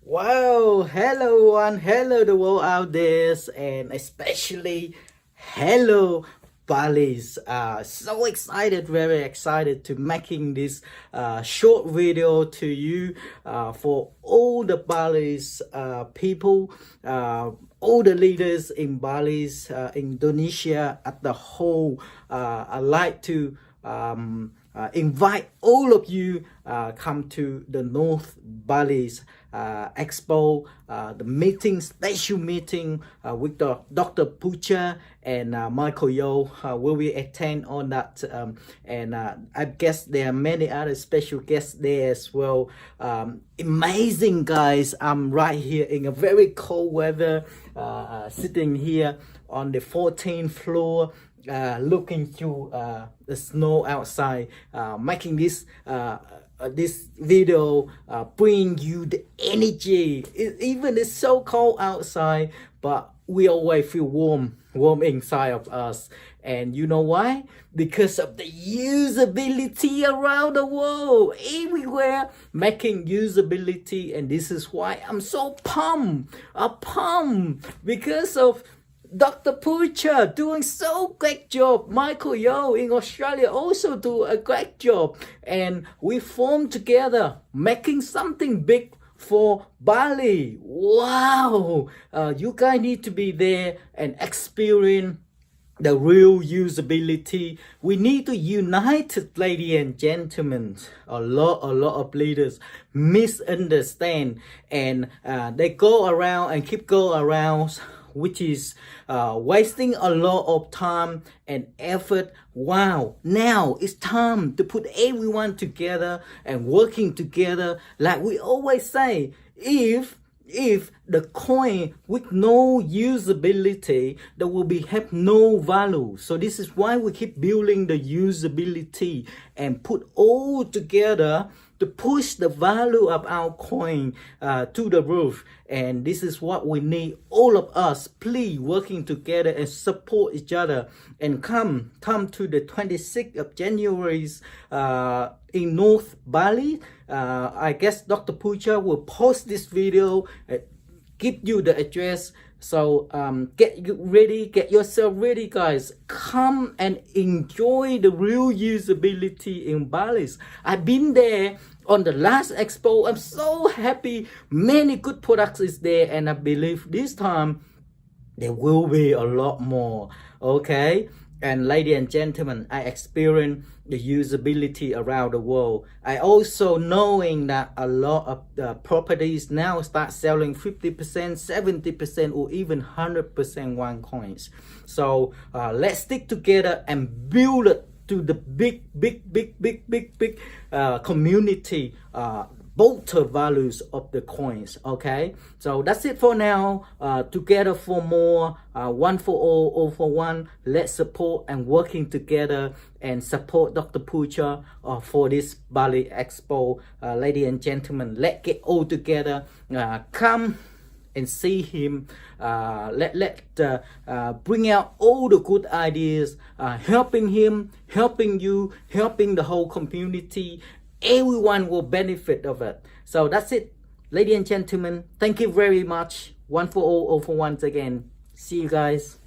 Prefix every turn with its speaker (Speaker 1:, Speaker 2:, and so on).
Speaker 1: Wow, hello one, hello the world out there, and especially hello Balis. So excited, very excited to making this short video to you for all the Balis people, all the leaders in Balis, Indonesia at the whole. I'd like to invite all of you come to the North Bali's Expo, the meeting, special meeting with Dr. Putra and Michael Yo will we attend on that, and I guess there are many other special guests there as well. Amazing guys. I'm right here in a very cold weather, sitting here on the 14th floor, looking through the snow outside, making this video, bring you the energy. Even it's so cold outside, but we always feel warm inside of us. And you know why? Because of the usability around the world, everywhere making usability. And this is why I'm so pumped, because of Dr. Putra doing so great job. Michael Yo in Australia also do a great job. And we formed together, making something big for Bali. Wow! You guys need to be there and experience the real usability. We need to unite it, ladies and gentlemen. A lot of leaders misunderstand, and they go around and keep going around, which is wasting a lot of time and effort. Wow, now it's time to put everyone together and working together. Like we always say, if the coin with no usability, there will be have no value. So this is why we keep building the usability and put all together to push the value of our coin to the roof. And this is what we need, all of us, please working together and support each other. And come to the 26th of January in North Bali. I guess Dr. Putra will post this video, give you the address. So get yourself ready, guys. Come and enjoy the real usability in Bali. I've been there on the last expo. I'm so happy. Many good products is there, and I believe this time there will be a lot more. Okay. And ladies and gentlemen, I experienced the usability around the world. I also knowing that a lot of the properties now start selling 50%, 70%, or even 100% one coins. So let's stick together and build it to the big community, both values of the coins. Okay, so that's it for now. Together for more, one for all for one. Let's support and working together and support Dr. Putra for this Bali Expo. Ladies and gentlemen, let's get all together. Come and see him. Bring out all the good ideas, helping him, helping you, helping the whole community. Everyone will benefit of it. So that's it, ladies and gentlemen. Thank you very much. One for all for once again. See you guys.